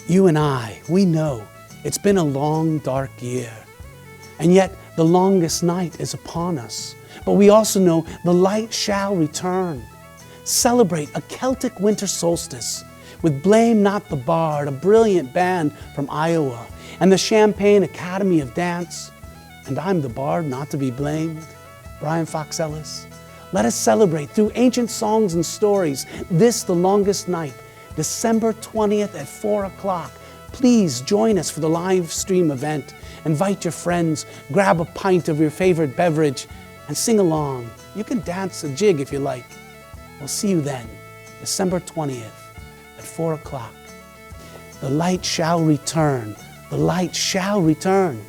You and I, we know it's been a long, dark year. And yet the longest night is upon us. But we also know the light shall return. Celebrate a Celtic Winter Solstice with Blame Not the Bard, a brilliant band from Iowa, and the Champaign Academy of Dance. And I'm the bard not to be blamed, Brian Fox Ellis. Let us celebrate through ancient songs and stories this, the longest night, December 20th at 4 o'clock. Please join us for the live stream event. Invite your friends, grab a pint of your favorite beverage, and sing along. You can dance a jig if you like. We'll see you then, December 20th at 4 o'clock. The light shall return. The light shall return.